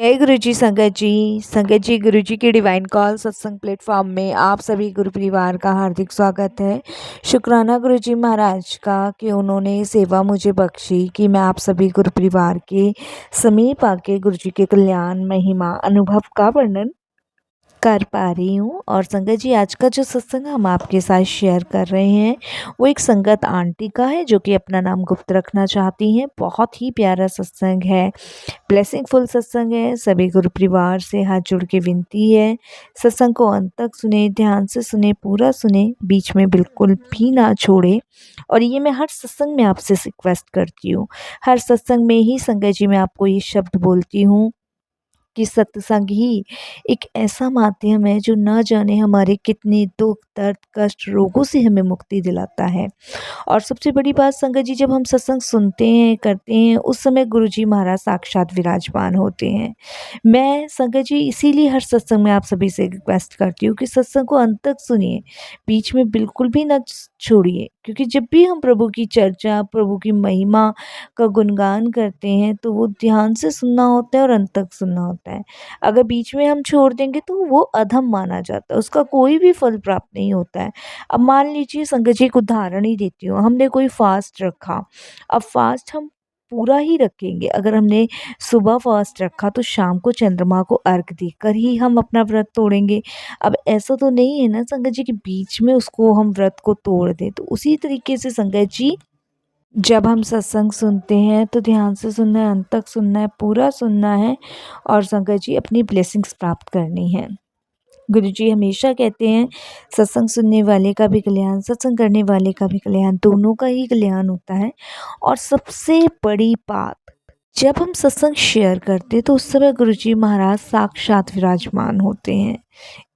जय गुरु जी संगत जी गुरु जी के डिवाइन कॉल सत्संग प्लेटफॉर्म में आप सभी गुरु परिवार का हार्दिक स्वागत है। शुक्राना गुरु जी महाराज का कि उन्होंने सेवा मुझे बख्शी कि मैं आप सभी गुरु परिवार के समीप आके गुरु जी के कल्याण महिमा अनुभव का वर्णन कर पा रही हूँ। और संगत जी आज का जो सत्संग हम आपके साथ शेयर कर रहे हैं वो एक संगत आंटी का है जो कि अपना नाम गुप्त रखना चाहती हैं। बहुत ही प्यारा सत्संग है, ब्लेसिंगफुल सत्संग है। सभी गुरु परिवार से हाथ जोड़ के विनती है, सत्संग को अंत तक सुने, ध्यान से सुने, पूरा सुने, बीच में बिल्कुल भी ना छोड़े। और ये मैं हर सत्संग में आपसे रिक्वेस्ट करती हूँ, हर सत्संग में ही संगत जी मैं आपको ये शब्द बोलती हूँ कि सत्संग ही एक ऐसा माध्यम है जो न जाने हमारे कितने दुख दर्द कष्ट रोगों से हमें मुक्ति दिलाता है। और सबसे बड़ी बात संगत जी, जब हम सत्संग सुनते हैं करते हैं उस समय गुरु जी महाराज साक्षात विराजमान होते हैं। मैं संगत जी इसीलिए हर सत्संग में आप सभी से रिक्वेस्ट करती हूँ कि सत्संग को अंत तक सुनिए, बीच में बिल्कुल भी न छोड़िए। क्योंकि जब भी हम प्रभु की चर्चा, प्रभु की महिमा का गुणगान करते हैं तो वो ध्यान से सुनना होता है और अंत तक सुनना होता है। अगर बीच में हम छोड़ देंगे तो वो अधम माना जाता है, उसका कोई भी फल प्राप्त नहीं होता है। अब मान लीजिए संगत जी एक उदाहरण ही देती हूँ, हमने कोई फास्ट रखा, अब फास्ट हम पूरा ही रखेंगे। अगर हमने सुबह फास्ट रखा तो शाम को चंद्रमा को अर्घ देकर ही हम अपना व्रत तोड़ेंगे। अब ऐसा तो नहीं है ना संगत जी कि बीच में उसको हम व्रत को तोड़ दें। तो उसी तरीके से संगत जी जब हम सत्संग सुनते हैं तो ध्यान से सुनना है, अंत तक सुनना है, पूरा सुनना है और संगत जी अपनी ब्लेसिंग्स प्राप्त करनी है। गुरुजी हमेशा कहते हैं सत्संग सुनने वाले का भी कल्याण, सत्संग करने वाले का भी कल्याण, दोनों का ही कल्याण होता है। और सबसे बड़ी बात, जब हम सत्संग शेयर करते तो उस समय गुरुजी महाराज साक्षात विराजमान होते हैं।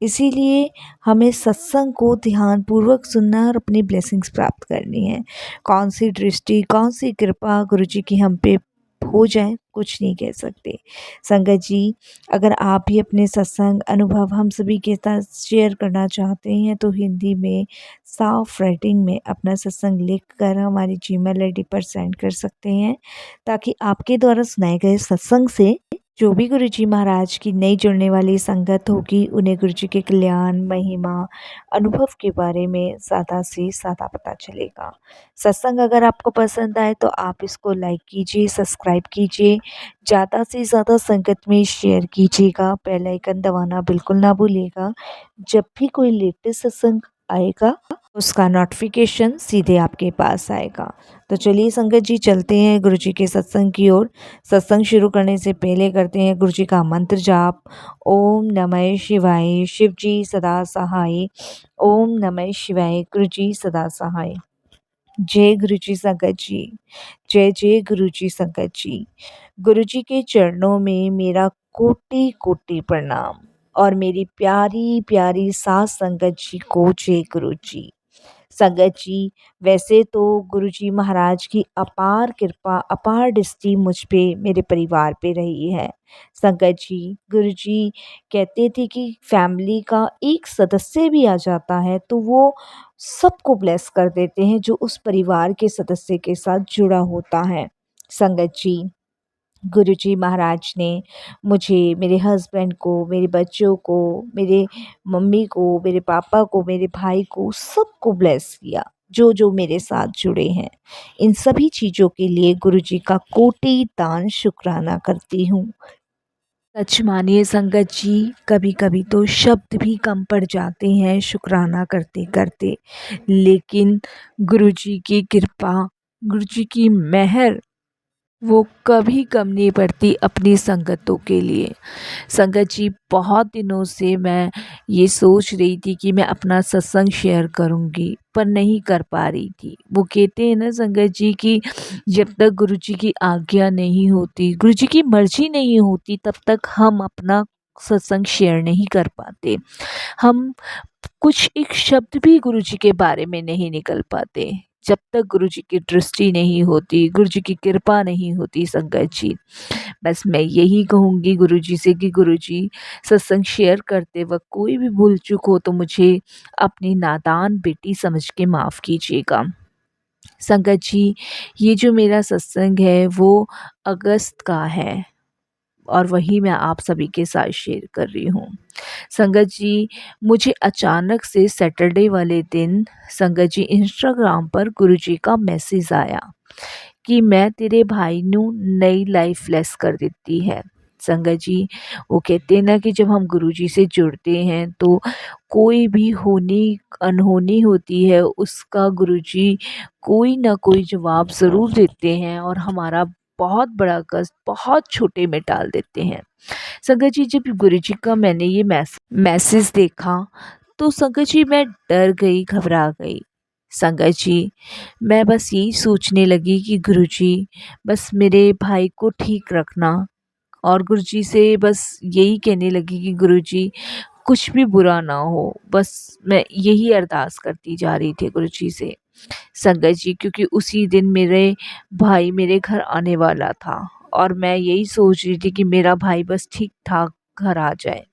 इसीलिए हमें सत्संग को ध्यानपूर्वक सुनना है और अपनी ब्लेसिंग्स प्राप्त करनी है। कौन सी दृष्टि, कौन सी कृपा गुरुजी की हम पे हो जाए कुछ नहीं कह सकते। संगत जी अगर आप भी अपने सत्संग अनुभव हम सभी के साथ शेयर करना चाहते हैं तो हिंदी में साफ राइटिंग में अपना सत्संग लिख कर हमारी जीमेल आईडी पर सेंड कर सकते हैं, ताकि आपके द्वारा सुनाए गए सत्संग से जो भी गुरु जी महाराज की नई जुड़ने वाली संगत होगी उन्हें गुरु जी के कल्याण महिमा अनुभव के बारे में ज़्यादा से ज़्यादा पता चलेगा। सत्संग अगर आपको पसंद आए तो आप इसको लाइक कीजिए, सब्सक्राइब कीजिए, ज़्यादा से ज़्यादा संगत में शेयर कीजिएगा, बेल आइकन दबाना बिल्कुल ना भूलिएगा। जब भी कोई लेटेस्ट सत्संग आएगा उसका नोटिफिकेशन सीधे आपके पास आएगा। तो चलिए संगत जी चलते हैं गुरु जी के सत्संग की ओर। सत्संग शुरू करने से पहले करते हैं गुरु जी का मंत्र जाप। ओम नमः शिवाय, शिव जी सदा सहाय। ओम नमः शिवाय, गुरु जी सदा सहाय। जय गुरु जी संगत जी, जय जय गुरु जी संगत जी। गुरु जी के चरणों में मेरा कोटि कोटि प्रणाम और मेरी प्यारी प्यारी सास संगत जी को जय गुरु जी। संगत जी वैसे तो गुरु जी महाराज की अपार कृपा, अपार दृष्टि मुझ पे, मेरे परिवार पे रही है। संगत जी गुरु जी कहते थे कि फैमिली का एक सदस्य भी आ जाता है तो वो सबको ब्लेस कर देते हैं जो उस परिवार के सदस्य के साथ जुड़ा होता है। संगत जी गुरुजी महाराज ने मुझे, मेरे हस्बैंड को, मेरे बच्चों को, मेरे मम्मी को, मेरे पापा को, मेरे भाई को, सबको ब्लेस किया जो जो मेरे साथ जुड़े हैं। इन सभी चीज़ों के लिए गुरुजी का कोटि दान शुक्राना करती हूँ। सच मानिए संगत जी कभी कभी तो शब्द भी कम पड़ जाते हैं शुक्राना करते करते, लेकिन गुरुजी की कृपा, गुरुजी की मेहर वो कभी कम नहीं पड़ती अपनी संगतों के लिए। संगत जी बहुत दिनों से मैं ये सोच रही थी कि मैं अपना सत्संग शेयर करूँगी पर नहीं कर पा रही थी। वो कहते हैं ना संगत जी कि जब तक गुरु जी की आज्ञा नहीं होती, गुरु जी की मर्जी नहीं होती, तब तक हम अपना सत्संग शेयर नहीं कर पाते। हम कुछ एक शब्द भी गुरु जी के बारे में नहीं निकल पाते जब तक गुरु जी की दृष्टि नहीं होती, गुरु जी की कृपा नहीं होती। संगत जी बस मैं यही कहूँगी गुरु जी से कि गुरु जी सत्संग शेयर करते वक्त कोई भी भूल चूक हो तो मुझे अपनी नादान बेटी समझ के माफ़ कीजिएगा। संगत जी ये जो मेरा सत्संग है वो अगस्त का है, और वही मैं आप सभी के साथ शेयर कर रही हूँ। संगत जी, मुझे अचानक से सैटरडे वाले दिन संगत जी इंस्टाग्राम पर गुरुजी का मैसेज आया कि मैं तेरे भाई नू नई लाइफ ब्लेस कर देती है। संगत जी, वो कहते हैं ना कि जब हम गुरुजी से जुड़ते हैं तो कोई भी होनी अनहोनी होती है उसका गुरुजी कोई ना कोई जवाब ज़रूर देते हैं और हमारा बहुत बड़ा कष्ट बहुत छोटे में टाल देते हैं। संगत जी, जब गुरुजी का मैंने ये मैसेज देखा तो संगत जी मैं डर गई, घबरा गई। संगत जी, मैं बस यही सोचने लगी कि गुरुजी बस मेरे भाई को ठीक रखना, और गुरुजी से बस यही कहने लगी कि गुरुजी कुछ भी बुरा ना हो, बस मैं यही अरदास करती जा रही थी गुरुजी से। संगत जी, क्योंकि उसी दिन मेरे भाई मेरे घर आने वाला था और मैं यही सोच रही थी कि मेरा भाई बस ठीक ठाक घर आ जाए।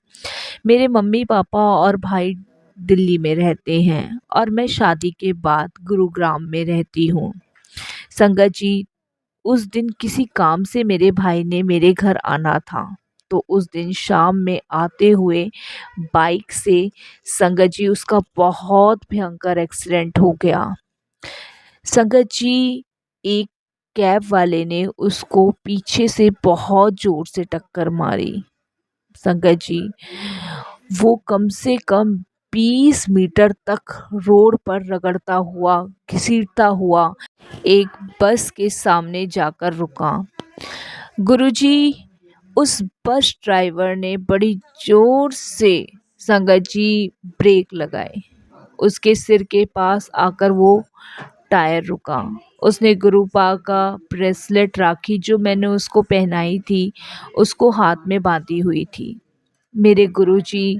मेरे मम्मी पापा और भाई दिल्ली में रहते हैं और मैं शादी के बाद गुरुग्राम में रहती हूँ। संगत जी, उस दिन किसी काम से मेरे भाई ने मेरे घर आना था, तो उस दिन शाम में आते हुए बाइक से संगत जी उसका बहुत भयंकर एक्सीडेंट हो गया। संगत जी, एक कैब वाले ने उसको पीछे से बहुत ज़ोर से टक्कर मारी। संगत जी, वो कम से कम 20 मीटर तक रोड पर रगड़ता हुआ, घसीटता हुआ एक बस के सामने जाकर रुका। गुरुजी, उस बस ड्राइवर ने बड़ी ज़ोर से संगत जी ब्रेक लगाए। उसके सिर के पास आकर वो टायर रुका। उसने गुरुपा का ब्रेसलेट राखी जो मैंने उसको पहनाई थी, उसको हाथ में बांधी हुई थी। मेरे गुरुजी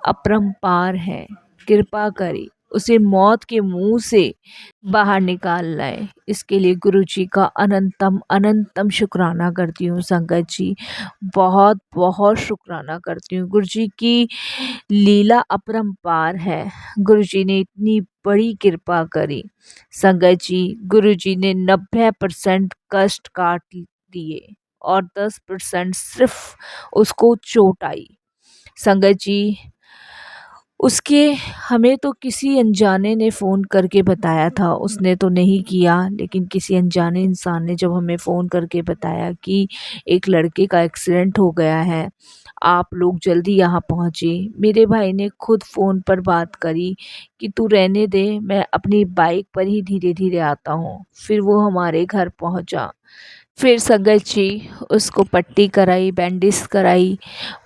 अपरंपार हैं, कृपा करें उसे मौत के मुंह से बाहर निकाल लाए। इसके लिए गुरुजी का अनंतम अनंतम शुक्राना करती हूँ संगत जी, बहुत बहुत शुक्राना करती हूँ। गुरुजी की लीला अपरंपार है। गुरुजी ने इतनी बड़ी कृपा करी। संगत जी, गुरुजी ने 90% कष्ट काट दिए और 10% सिर्फ उसको चोट आई। संगत जी, उसके हमें तो किसी अनजाने ने फ़ोन करके बताया था, उसने तो नहीं किया, लेकिन किसी अनजाने इंसान ने जब हमें फ़ोन करके बताया कि एक लड़के का एक्सीडेंट हो गया है, आप लोग जल्दी यहाँ पहुँचे। मेरे भाई ने खुद फ़ोन पर बात करी कि तू रहने दे, मैं अपनी बाइक पर ही धीरे धीरे आता हूँ। फिर वो हमारे घर पहुँचा। फिर संगत जी, उसको पट्टी कराई, बैंडेज कराई।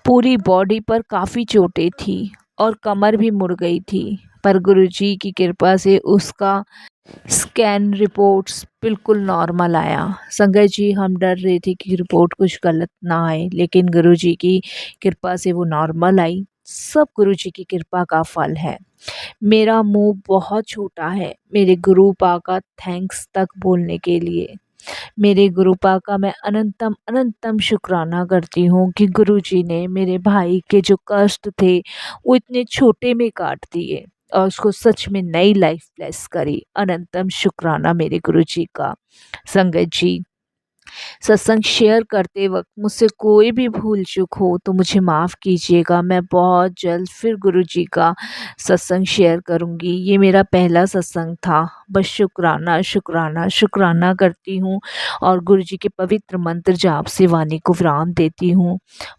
पूरी बॉडी पर काफ़ी चोटें थी और कमर भी मुड़ गई थी, पर गुरुजी की कृपा से उसका स्कैन रिपोर्ट्स बिल्कुल नॉर्मल आया। संगत जी, हम डर रहे थे कि रिपोर्ट कुछ गलत ना आए, लेकिन गुरुजी की कृपा से वो नॉर्मल आई। सब गुरुजी की कृपा का फल है। मेरा मुंह बहुत छोटा है मेरे गुरुपा का थैंक्स तक बोलने के लिए। मेरे गुरुपा का मैं अनंतम अनंतम शुक्राना करती हूँ कि गुरुजी ने मेरे भाई के जो कष्ट थे वो इतने छोटे में काट दिए और उसको सच में नई लाइफ ब्लेस करी। अनंतम शुक्राना मेरे गुरुजी का। संगत जी, सत्संग शेयर करते वक्त मुझसे कोई भी भूल चूक हो तो मुझे माफ़ कीजिएगा। मैं बहुत जल्द फिर गुरुजी का सत्संग शेयर करूँगी। ये मेरा पहला सत्संग था। बस शुक्राना शुक्राना शुक्राना करती हूँ और गुरुजी के पवित्र मंत्र जाप से वाणी को विराम देती हूँ।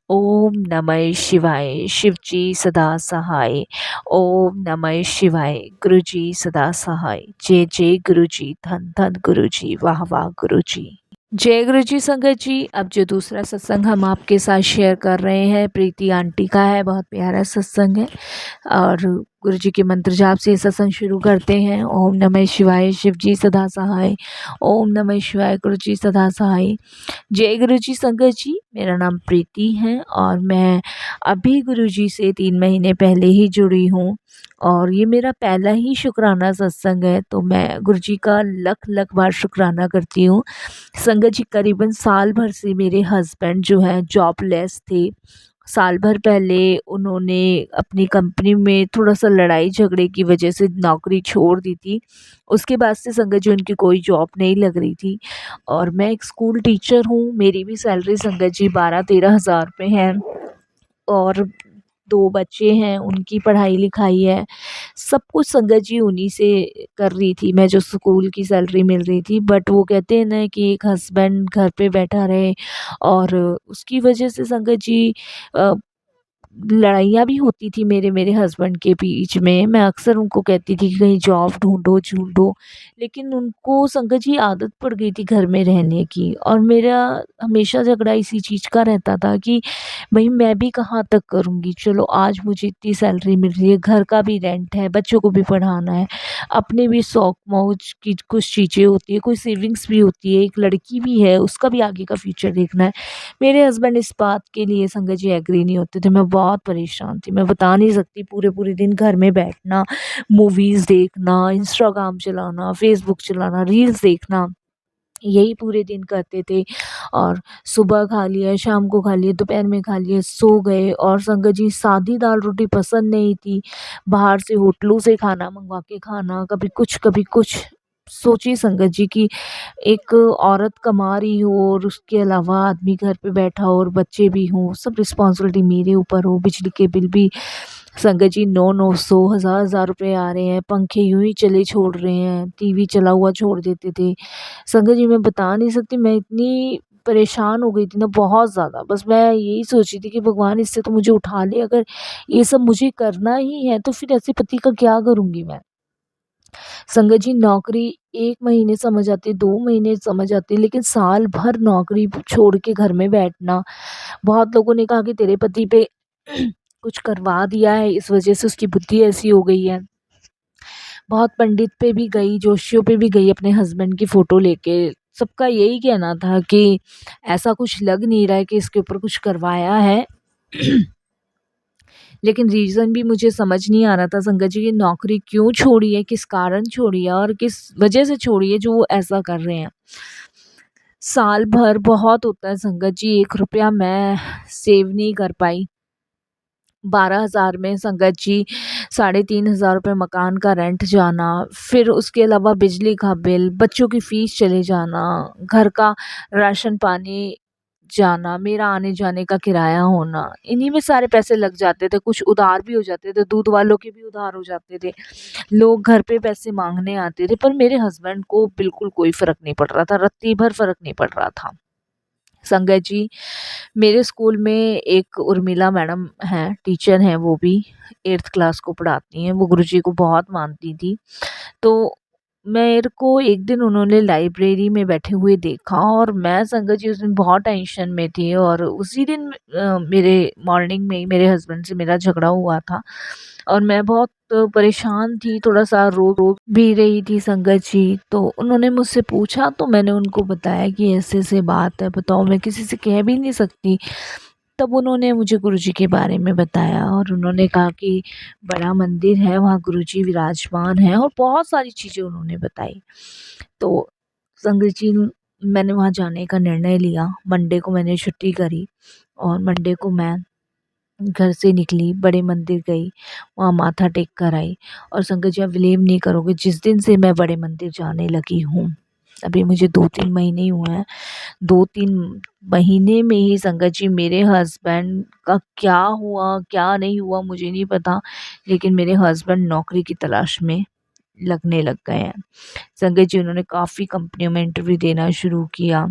ओम नमः शिवाय, शिव जी सदा सहाय। ओम नमः शिवाय, गुरुजी सदा सहाय। जय जय गुरुजी, धन धन गुरुजी, वाह वाह गुरुजी। जय गुरु जी। संगत जी, अब जो दूसरा सत्संग हम आपके साथ शेयर कर रहे हैं प्रीति आंटी का है। बहुत प्यारा सत्संग है और गुरु जी के मंत्र जाप से सत्संग शुरू करते हैं। ओम नमः शिवाय, शिव जी सदा सहाय। ओम नमः शिवाय, गुरु जी सदा सहाय। जय गुरु जी। संगत जी, मेरा नाम प्रीति है और मैं अभी गुरु जी से 3 महीने पहले ही जुड़ी हूँ और ये मेरा पहला ही शुक्राना सत्संग है, तो मैं गुरु जी का लख लख बार शुक्राना करती हूँ। संगत जी, करीबन साल भर से मेरे हस्बैंड जो है जॉबलेस थे, साल भर पहले उन्होंने अपनी कंपनी में थोड़ा-सा लड़ाई झगड़े की वजह से नौकरी छोड़ दी थी। उसके बाद से संगत जी उनकी कोई जॉब नहीं लग रही थी और मैं एक स्कूल टीचर हूँ, मेरी भी सैलरी संगत जी 12-13 हज़ार रुपए है और 2 बच्चे हैं, उनकी पढ़ाई-लिखाई है। सब कुछ संगत जी उन्हीं से कर रही थी, मैं जो स्कूल की सैलरी मिल रही थी। बट वो कहते हैं ना कि एक हस्बैंड घर पे बैठा रहे और उसकी वजह से संगत जी अ, लड़ाइयाँ भी होती थी मेरे मेरे हस्बैंड के बीच में। मैं अक्सर उनको कहती थी कि कहीं जॉब ढूँढो, ढूँढो। लेकिन उनको संगत जी आदत पड़ गई थी घर में रहने की और मेरा हमेशा झगड़ा इसी चीज़ का रहता था कि भई मैं भी कहाँ तक करूँगी? चलो आज मुझे इतनी सैलरी मिल रही है, घर का भी रेंट है, बच्चों को भी पढ़ाना है, अपने भी शौक-मौज की कुछ चीज़ें होती हैं, कोई सेविंग्स भी होती है, एक लड़की भी है, उसका भी आगे का फ्यूचर देखना है। मेरे हस्बैंड इस बात के लिए संगत जी एग्री नहीं होते थे, मैं बहुत परेशान थी। मैं बता नहीं सकती पूरे-पूरे दिन घर में बैठना, मूवीज़ देखना, इंस्टाग्राम चलाना, फ़ेसबुक चलाना, रील्स देखना, यही पूरे दिन करते थे और सुबह खा लिया, शाम को खा लिया, दोपहर में खा लिया, सो गए और संगत जी सादी दाल-रोटी पसंद नहीं थी। बाहर से होटलों से खाना मँगवा के खाना, कभी कुछ, कभी कुछ। सोचिए संगत जी कि एक औरत कमा रही हो और उसके अलावा आदमी घर पे बैठा हो और बच्चे भी हों, सब रिस्पॉन्सिबिलिटी मेरे ऊपर हो, बिजली के बिल भी संगत जी 9-900 हज़ार-हज़ार रुपए आ रहे हैं, पंखे यूँ ही चले छोड़ रहे हैं, टीवी चला हुआ छोड़ देते थे। संगत जी मैं बता नहीं सकती मैं इतनी परेशान हो गई थी ना बहुत ज़्यादा। बस मैं यही सोच रही थी कि भगवान इससे तो मुझे उठा ले, अगर ये सब मुझे करना ही है तो फिर ऐसे पति का क्या करूँगी मैं? संगत जी नौकरी 1 महीने समझ आती है, 2 महीने समझ आती है, लेकिन साल भर नौकरी छोड़ के घर में बैठना। बहुत लोगों ने कहा कि तेरे पति पे कुछ करवा दिया है, इस वज़ह से उसकी बुद्धि ऐसी हो गई है। बहुत पंडित पे भी गई, जोशियों पे भी गई अपने हस्बैंड की फ़ोटो लेके। सबका यही कहना था कि ऐसा कुछ लग नहीं रहा है कि इसके ऊपर कुछ करवाया है। लेकिन रीज़न भी मुझे समझ नहीं आ रहा था संगत जी, ये नौकरी क्यों छोड़ी है, किस कारण छोड़ी है और किस वजह से छोड़ी है जो वो ऐसा कर रहे हैं। साल भर बहुत होता है संगत जी, 1 रुपया मैं सेव नहीं कर पाई। 12,000 में संगत जी 3,500 रुपए मकान का रेंट जाना, फिर उसके अलावा बिजली का बिल, बच्चों की फ़ीस चले जाना, घर का राशन पानी जाना, मेरा आने-जाने का किराया होना, इन्हीं में सारे पैसे लग जाते थे, कुछ उधार भी हो जाते थे, दूध वालों के भी उधार हो जाते थे। लोग घर पे पैसे माँगने आते थे, पर मेरे हस्बैंड को बिल्कुल कोई फ़र्क नहीं पड़ रहा था, रत्ती भर फ़र्क नहीं पड़ रहा था। संगत जी, मेरे स्कूल में एक उर्मिला मैडम हैं, टीचर हैं वो भी, 8th क्लास को पढ़ाती हैं, वो गुरुजी को बहुत मानती थी। तो मेरे को एक दिन उन्होंने लाइब्रेरी में बैठे हुए देखा और मैं संगत जी उस दिन बहुत टेंशन में थी और उसी दिन मेरे मॉर्निंग में ही मेरे हस्बैंड से मेरा झगड़ा हुआ था और मैं बहुत परेशान थी, थोड़ा-सा रो भी रही थी संगत जी। तो उन्होंने मुझसे पूछा तो मैंने उनको बताया कि ऐसे-ऐसे बात है, बताओ मैं किसी से कह भी नहीं सकती। तब उन्होंने मुझे गुरुजी के बारे में बताया और उन्होंने कहा कि बड़ा मंदिर है, वहाँ गुरुजी विराजमान हैं और बहुत सारी चीज़ें उन्होंने बताई। तो संगत जी मैंने वहाँ जाने का निर्णय लिया, मंडे को मैंने छुट्टी करी और मंडे को मैं घर से निकली, बड़े मंदिर गई, वहाँ माथा टेक कर आई और संगत जी आप बिलीव नहीं करोगे जिस दिन से मैं बड़े मंदिर जाने लगी हूँ, अभी मुझे 2-3 महीने ही हुए हैं, 2-3 महीने में ही संगत जी मेरे हस्बैंड का क्या हुआ, क्या नहीं हुआ मुझे नहीं पता, लेकिन मेरे हस्बैंड नौकरी की तलाश में लगने लग गए हैं। संगत जी उन्होंने काफ़ी कंपनियों में इंटरव्यू देना शुरू किया।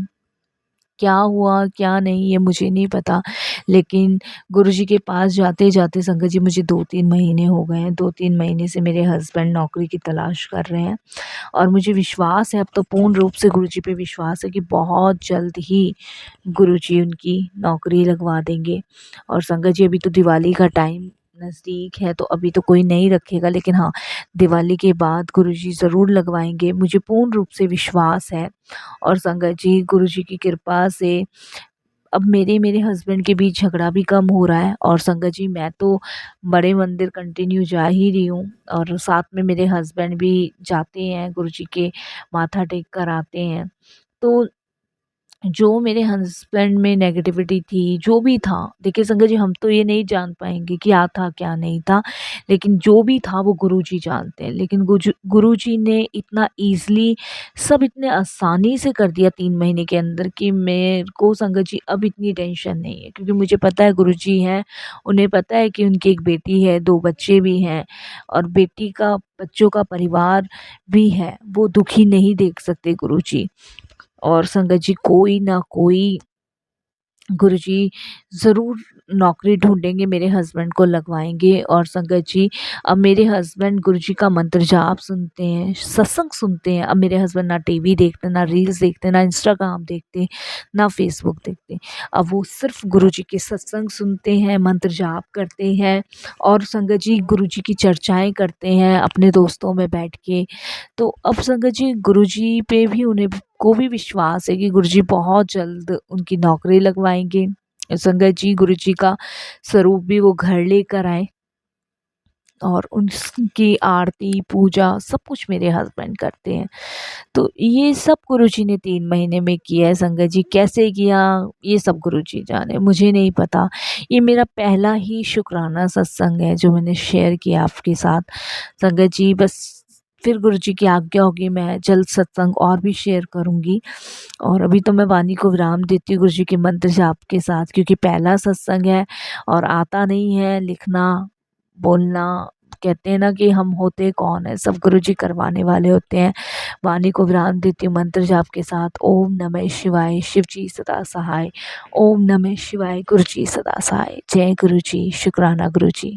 क्या हुआ, क्या नहीं ये मुझे नहीं पता, लेकिन गुरुजी के पास जाते-जाते संगत जी मुझे 2-3 महीने हो गए हैं, 2-3 महीने से मेरे हस्बैंड नौकरी की तलाश कर रहे हैं और मुझे विश्वास है, अब तो पूर्ण रूप से गुरुजी पे विश्वास है कि बहुत जल्द ही गुरुजी उनकी नौकरी लगवा देंगे। और संगत जी अभी तो दिवाली का टाइम नज़दीक है तो अभी तो कोई नहीं रखेगा, लेकिन हाँ, दिवाली के बाद गुरुजी ज़रूर लगवाएँगे, मुझे पूर्ण रूप से विश्वास है। और संगत जी गुरुजी की कृपा से अब मेरे हस्बैंड के बीच झगड़ा भी कम हो रहा है और संगत जी मैं तो बड़े मंदिर कंटिन्यू जा ही रही हूँ और साथ में मेरे हस्बैंड भी जाते हैं गुरुजी के माथा टेक कर आते हैं। तो जो मेरे हस्बैंड में नेगेटिविटी थी, जो भी था, देखिए संगत जी हम तो ये नहीं जान पाएँगे क्या था, क्या नहीं था, लेकिन जो भी था वो गुरुजी जानते हैं। लेकिन गुरुजी ने इतना ईज़िली सब इतने आसानी से कर दिया 3 महीने के अंदर कि मेरे को संगत जी अब इतनी टेंशन नहीं है, क्योंकि मुझे पता है गुरुजी हैं, उन्हें पता है कि उनकी एक बेटी है, 2 बच्चे भी हैं और बेटी का बच्चों का परिवार भी है, वो दुखी नहीं देख सकते गुरुजी। और संगत जी कोई ना कोई गुरुजी ज़रूर नौकरी ढूँढेंगे, मेरे हस्बैंड को लगवाएँगे। और संगत जी अब मेरे हस्बैंड गुरुजी का मंत्र जाप सुनते हैं, सत्संग सुनते हैं। अब मेरे हस्बैंड ना टीवी देखते, ना रील्स देखते, ना इंस्टाग्राम देखते, ना फ़ेसबुक देखते। अब वो सिर्फ़ गुरुजी के सत्संग सुनते हैं, मंत्र जाप करते हैं और संगत जी गुरुजी की चर्चाएँ करते हैं अपने दोस्तों में बैठ के। तो अब संगत जी गुरुजी पे भी उन्हें को भी विश्वास है कि गुरुजी बहुत जल्द उनकी नौकरी लगवाएँगे। संगत जी गुरुजी का स्वरूप भी वो घर लेकर आए और उनकी आरती, पूजा सब कुछ मेरे हस्बैंड करते हैं। तो ये सब गुरुजी ने 3 महीने में किया है संगत जी। कैसे किया ये सब गुरुजी जाने, मुझे नहीं पता। ये मेरा पहला ही शुक्राना सत्संग है जो मैंने शेयर किया आपके साथ। संगत जी बस फिर गुरुजी की आज्ञा होगी मैं जल्द सत्संग और भी शेयर करूँगी। और अभी तो मैं वाणी को विराम देती हूँ गुरुजी के मंत्र जाप के साथ, क्योंकि पहला सत्संग है और आता नहीं है लिखना, बोलना। कहते हैं ना कि हम होते कौन है, सब गुरुजी करवाने वाले होते हैं। वाणी को विराम देती हूँ मंत्र जाप के साथ। ओम नमः शिवाय, शिव जी सदा सहाय। ओम नमः शिवाय, गुरुजी सदा सहाय। जय गुरुजी, शुक्राना गुरुजी।